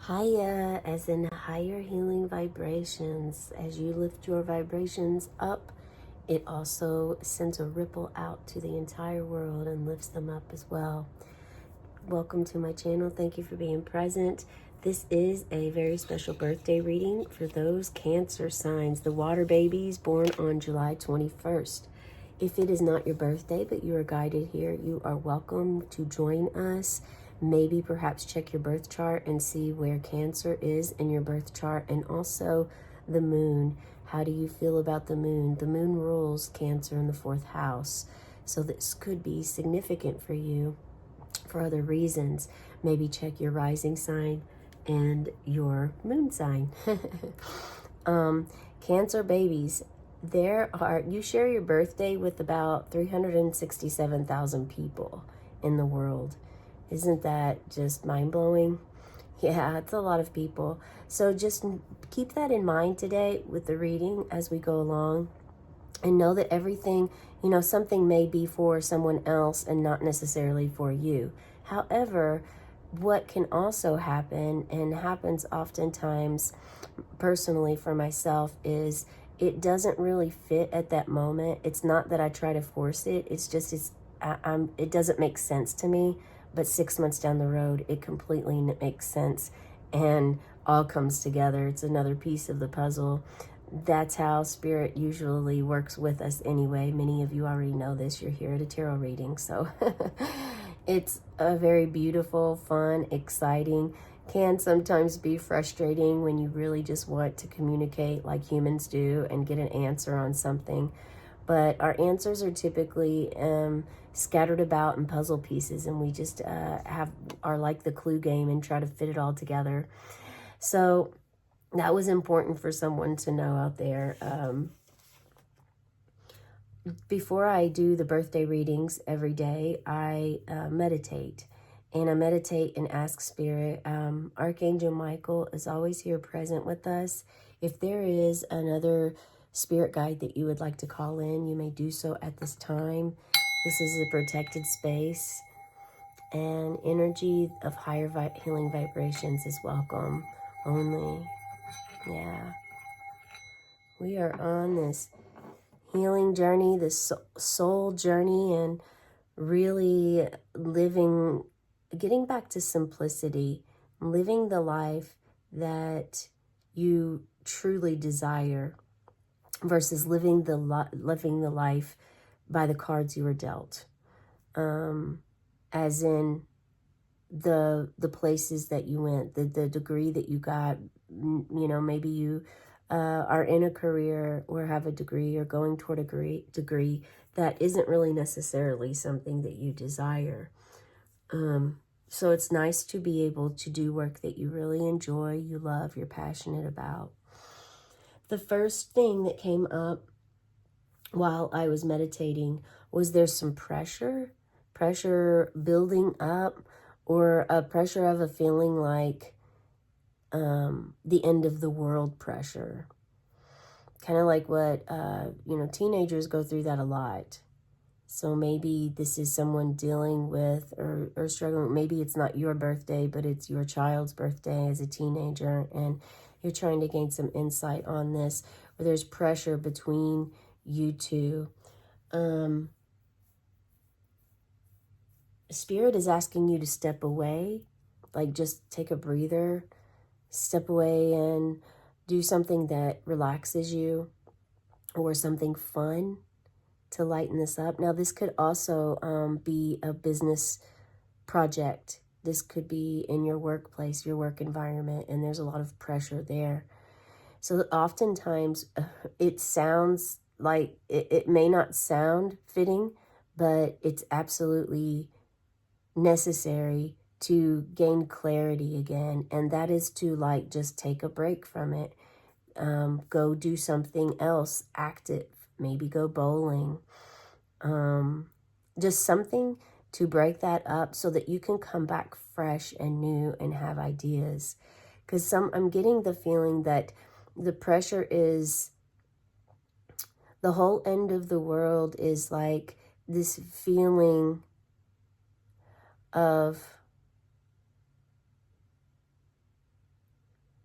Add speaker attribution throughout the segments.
Speaker 1: Higher, as in higher healing vibrations. As you lift your vibrations up, it also sends a ripple out to the entire world and lifts them up as well. Welcome to my channel. Thank you for being present. This is a very special birthday reading for those Cancer signs, the water babies born on July 21st. If it is not your birthday, but you are guided here, you are welcome to join us. Maybe perhaps check your birth chart and see where Cancer is in your birth chart, and also the moon. How do you feel about the moon? The moon rules Cancer in the 4th house. So this could be significant for you for other reasons. Maybe check your rising sign and your moon sign. Cancer babies, you share your birthday with about 367,000 people in the world. Isn't that just mind-blowing? Yeah, it's a lot of people. So just keep that in mind today with the reading as we go along, and know that everything, something may be for someone else and not necessarily for you. However, what can also happen, and happens oftentimes personally for myself, is it doesn't really fit at that moment. It's not that I try to force it. It's just it doesn't make sense to me. But 6 months down the road, it completely makes sense and all comes together. It's another piece of the puzzle. That's how Spirit usually works with us anyway. Many of you already know this. You're here at a tarot reading. So it's a very beautiful, fun, exciting, can sometimes be frustrating when you really just want to communicate like humans do and get an answer on something. But our answers are typically scattered about in puzzle pieces, and we just are like the clue game and try to fit it all together. So that was important for someone to know out there. Before I do the birthday readings every day, I meditate. And I meditate and ask Spirit. Archangel Michael is always here present with us. If there is another spirit guide that you would like to call in, you may do so at this time. This is a protected space, and energy of higher healing vibrations is welcome only. Yeah. We are on this healing journey, this soul journey, and really getting back to simplicity, living the life that you truly desire versus living the life by the cards you were dealt. As in the places that you went, the degree that you got, maybe you are in a career or have a degree or going toward a degree that isn't really necessarily something that you desire. So it's nice to be able to do work that you really enjoy, you love, you're passionate about. The first thing that came up while I was meditating was there's some pressure building up, or a pressure of a feeling like the end of the world pressure. Kind of like what, teenagers go through that a lot. So maybe this is someone dealing with or struggling. Maybe it's not your birthday, but it's your child's birthday as a teenager, and you're trying to gain some insight on this, where there's pressure between you two. Spirit is asking you to step away, like just take a breather, step away and do something that relaxes you, or something fun to lighten this up. Now, this could also be a business project. This could be in your workplace, your work environment, and there's a lot of pressure there. So oftentimes it sounds like, it may not sound fitting, but it's absolutely necessary to gain clarity again, and that is to just take a break from it. Go do something else active, maybe go bowling, just something to break that up so that you can come back fresh and new and have ideas. Because I'm getting the feeling that the pressure is the whole end of the world, is like this feeling of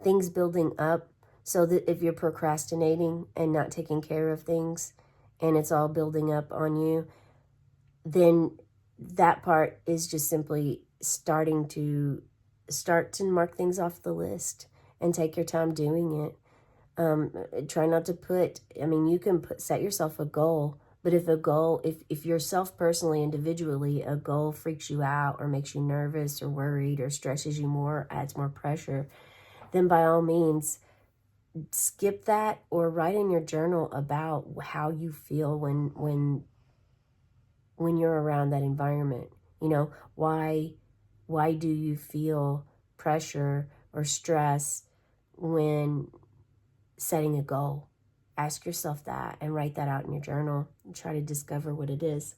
Speaker 1: things building up, so that if you're procrastinating and not taking care of things and it's all building up on you, then that part is just simply start to mark things off the list and take your time doing it. Try not to you can set yourself a goal, but if yourself personally, individually, a goal freaks you out or makes you nervous or worried or stresses you more, adds more pressure, then by all means, skip that or write in your journal about how you feel when you're around that environment. Why do you feel pressure or stress when setting a goal? Ask yourself that and write that out in your journal and try to discover what it is.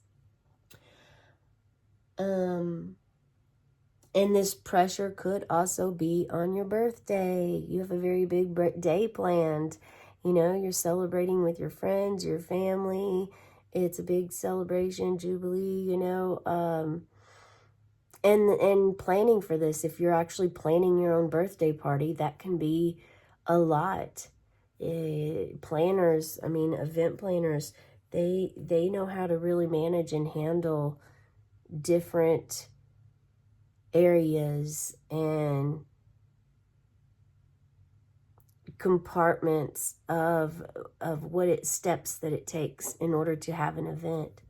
Speaker 1: And this pressure could also be on your birthday. You have a very big day planned. You're celebrating with your friends, your family. It's a big celebration, jubilee, and planning for this. If you're actually planning your own birthday party, that can be a lot. Planners, event planners, they know how to really manage and handle different areas and compartments of steps that it takes in order to have an event.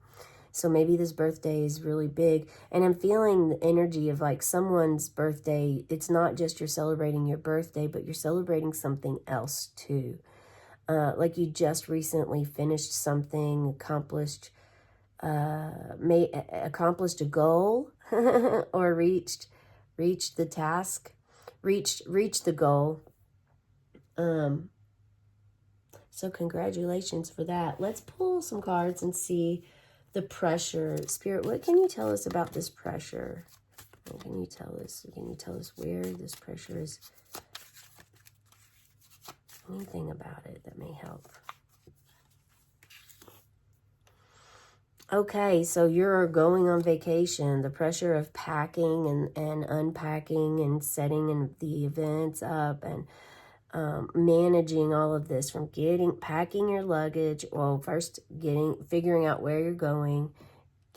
Speaker 1: So maybe this birthday is really big, and I'm feeling the energy of like someone's birthday. It's not just you're celebrating your birthday, but you're celebrating something else too. Like you just recently finished something, accomplished a goal or reached the task, reached the goal. So congratulations for that. Let's pull some cards and see the pressure. Spirit, what can you tell us about this pressure? What can you tell us? Can you tell us where this pressure is? Anything about it that may help. Okay, so you're going on vacation. The pressure of packing and unpacking and setting the events up and managing all of this, from packing your luggage. Well, first figuring out where you're going,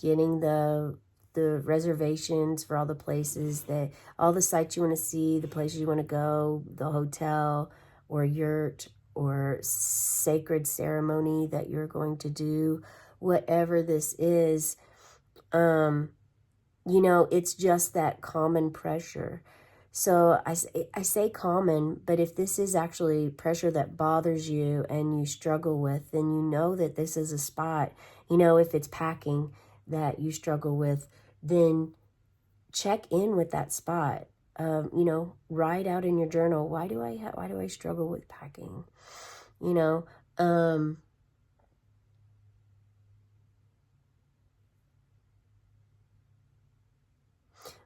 Speaker 1: getting the reservations for all the places, all the sites you want to see, the places you want to go, the hotel or yurt or sacred ceremony that you're going to do, whatever this is. It's just that common pressure. So I say common, but if this is actually pressure that bothers you and you struggle with, then you know that this is a spot. If it's packing that you struggle with, then check in with that spot. Write out in your journal, why do I struggle with packing?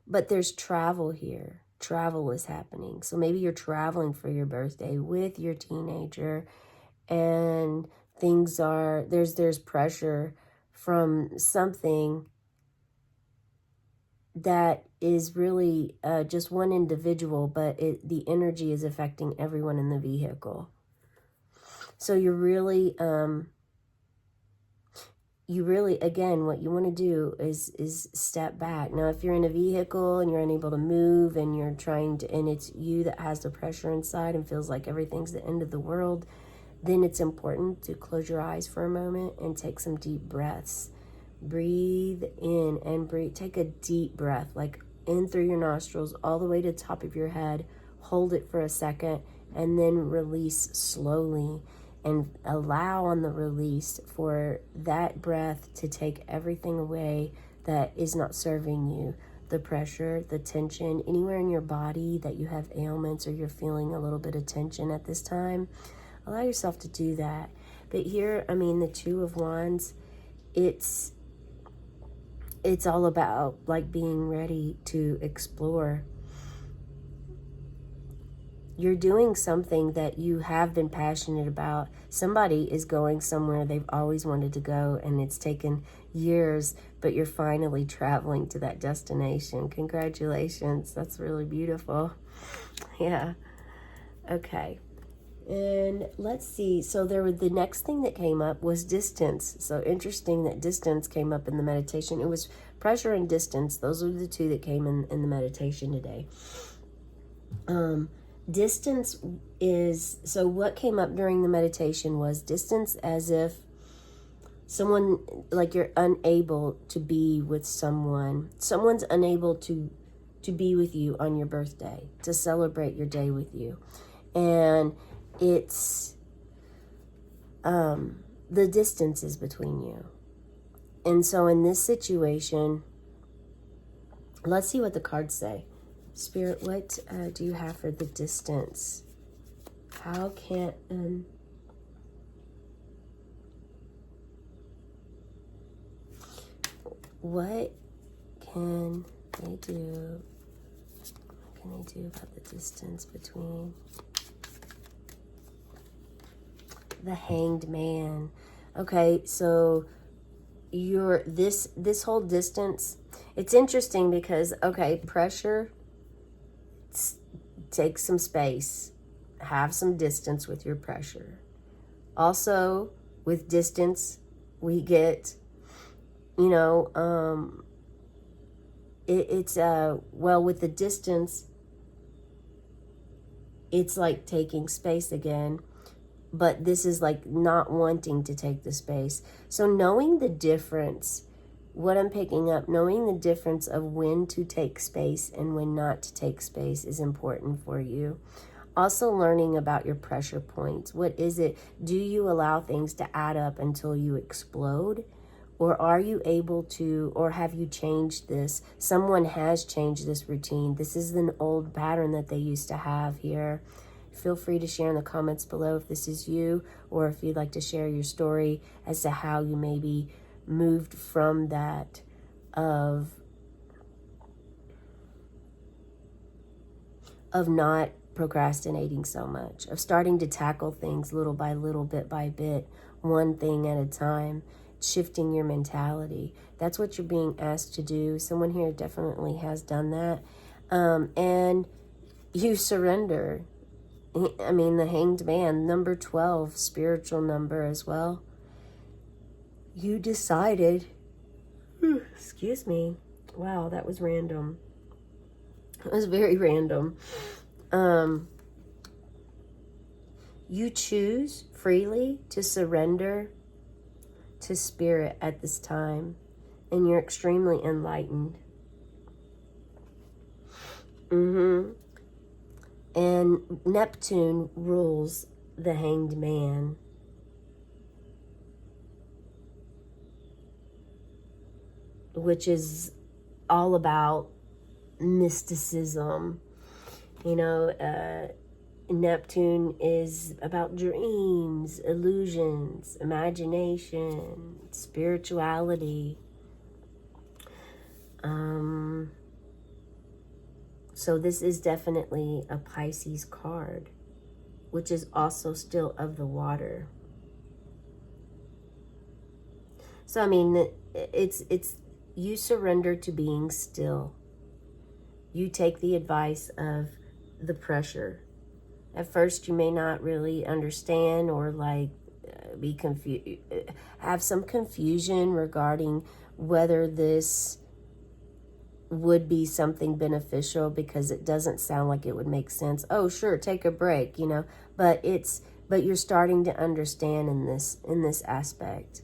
Speaker 1: But there's travel here. Travel is happening. So maybe you're traveling for your birthday with your teenager, and there's pressure from something that is really just one individual, but the energy is affecting everyone in the vehicle. So you're really, again, what you want to do is step back. Now, if you're in a vehicle and you're unable to move and you're and it's you that has the pressure inside and feels like everything's the end of the world, then it's important to close your eyes for a moment and take some deep breaths. Breathe in and take a deep breath, like in through your nostrils all the way to the top of your head. Hold it for a second and then release slowly, and allow on the release for that breath to take everything away that is not serving you. The pressure, the tension, anywhere in your body that you have ailments or you're feeling a little bit of tension at this time, allow yourself to do that. But here, the Two of Wands, it's all about like being ready to explore. You're doing something that you have been passionate about. Somebody is going somewhere they've always wanted to go, and it's taken years, but you're finally traveling to that destination. Congratulations. That's really beautiful. Yeah. Okay. And let's see. So the next thing that came up was distance. So interesting that distance came up in the meditation. It was pressure and distance. Those are the two that came in the meditation today. Distance is, so what came up during the meditation was distance, as if someone, like you're unable to be with someone. Someone's unable to be with you on your birthday, to celebrate your day with you. And it's the distance is between you. And so in this situation, let's see what the cards say. Spirit, what do you have for the distance? How can what can they do? What can they do about the distance between the Hanged Man? Okay, so you're this whole distance, it's interesting because, okay, pressure, take some space, have some distance with your pressure. Also, with distance, we get, it's well, with the distance, it's like taking space again, but this is like not wanting to take the space. So knowing the difference, what I'm picking up, knowing the difference of when to take space and when not to take space is important for you. Also learning about your pressure points. What is it? Do you allow things to add up until you explode? Or are you able to, or have you changed this? Someone has changed this routine. This is an old pattern that they used to have here. Feel free to share in the comments below if this is you, or if you'd like to share your story as to how you maybe moved from that of not procrastinating so much, of starting to tackle things little by little, bit by bit, one thing at a time, shifting your mentality. That's what you're being asked to do. Someone here definitely has done that. And you surrender. I mean, the Hanged Man, number 12, spiritual number as well. You decided, excuse me, wow, that was random. It was very random. You choose freely to surrender to spirit at this time, and you're extremely enlightened. And Neptune rules the Hanged Man. Which is all about mysticism. Neptune is about dreams, illusions, imagination, spirituality. So this is definitely a Pisces card, which is also still of the water. So, I mean, it's you surrender to being still. You take the advice of the pressure. At first, you may not really understand, or be confused, have some confusion regarding whether this would be something beneficial, because it doesn't sound like it would make sense. Oh, sure, take a break, but you're starting to understand in this aspect.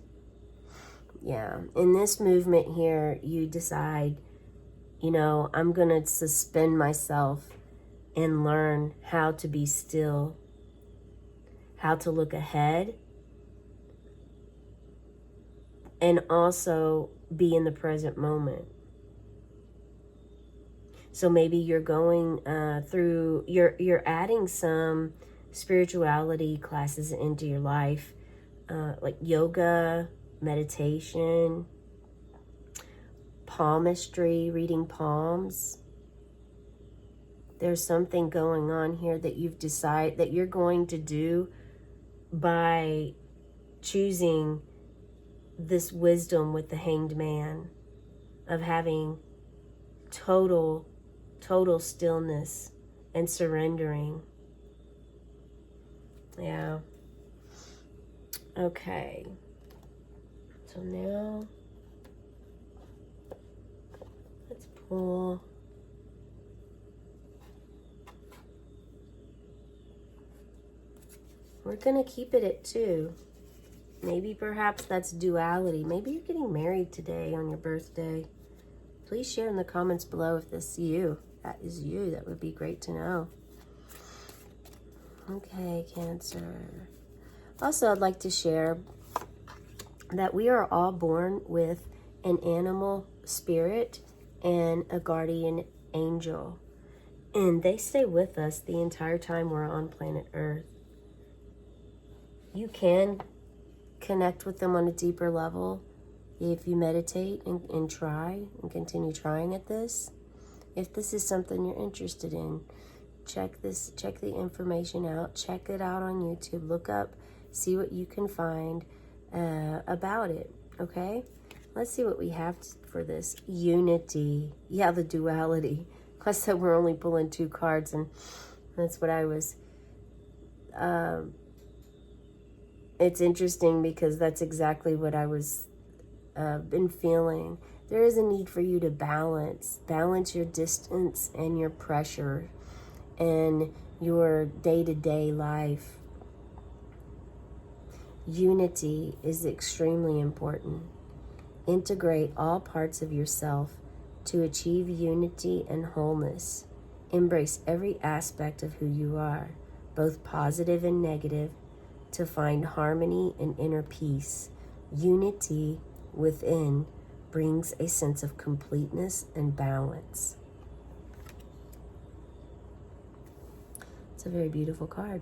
Speaker 1: Yeah, in this movement here, you decide, I'm going to suspend myself and learn how to be still, how to look ahead, and also be in the present moment. So maybe you're going through, you're adding some spirituality classes into your life, like yoga, meditation, palmistry, reading palms. There's something going on here that you've decided that you're going to do by choosing this wisdom with the Hanged Man, of having total stillness and surrendering. Yeah. Okay. So now, let's pull. We're going to keep it at 2. Maybe perhaps that's duality. Maybe you're getting married today on your birthday. Please share in the comments below if this is you. That is you. That would be great to know. Okay, Cancer. Also, I'd like to share that we are all born with an animal spirit and a guardian angel. And they stay with us the entire time we're on planet Earth. You can connect with them on a deeper level if you meditate and try and continue trying at this. If this is something you're interested in, check the information out, check it out on YouTube, look up, see what you can find about it. Okay, let's see what we have for this. Unity. Yeah, the duality. I said we're only pulling 2 cards, and that's what I was it's interesting because that's exactly what I was been feeling. There is a need for you to balance your distance and your pressure and your day-to-day life. Unity is extremely important. Integrate all parts of yourself to achieve unity and wholeness. Embrace every aspect of who you are, both positive and negative, to find harmony and inner peace. Unity within brings a sense of completeness and balance. It's a very beautiful card.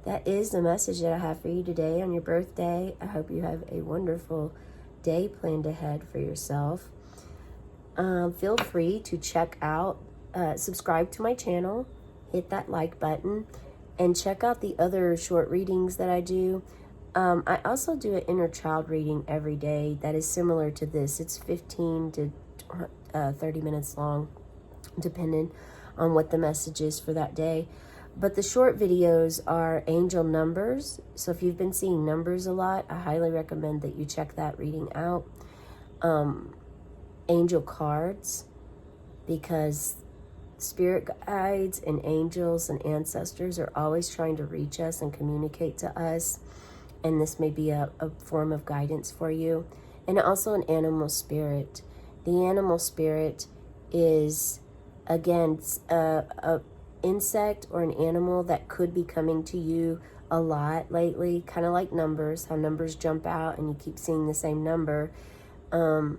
Speaker 1: That is the message that I have for you today on your birthday. I hope you have a wonderful day planned ahead for yourself. Feel free to check out, subscribe to my channel, hit that like button, and check out the other short readings that I do. I also do an inner child reading every day that is similar to this. It's 15 to 30 minutes long, depending on what the message is for that day. But the short videos are angel numbers. So if you've been seeing numbers a lot, I highly recommend that you check that reading out. Angel cards, because spirit guides and angels and ancestors are always trying to reach us and communicate to us. And this may be a form of guidance for you. And also an animal spirit. The animal spirit is, again, a insect or an animal that could be coming to you a lot lately, kind of like numbers, how numbers jump out and you keep seeing the same number, or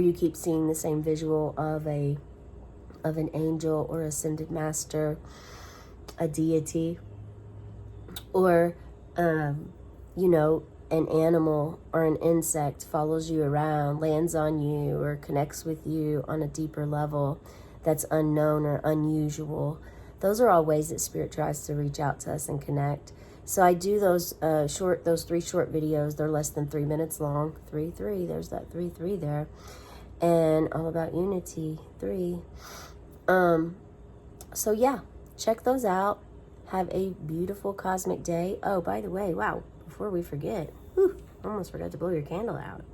Speaker 1: you keep seeing the same visual of an angel or ascended master, a deity, or you know, an animal or an insect follows you around, lands on you, or connects with you on a deeper level that's unknown or unusual. Those are all ways that spirit tries to reach out to us and connect. So I do those 3 short videos. They're less than 3 minutes long. 3-3. There's that 3-3 there. And all about unity. 3. So yeah, check those out. Have a beautiful cosmic day. Oh, by the way, wow, before we forget, almost forgot to blow your candle out.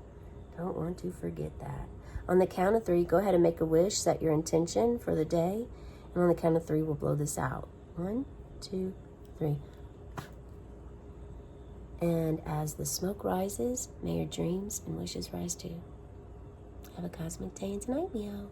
Speaker 1: Don't want to forget that. On the count of 3, go ahead and make a wish, set your intention for the day. And on the count of 3, we'll blow this out. 1, 2, 3. And as the smoke rises, may your dreams and wishes rise too. Have a cosmic day and tonight, meow.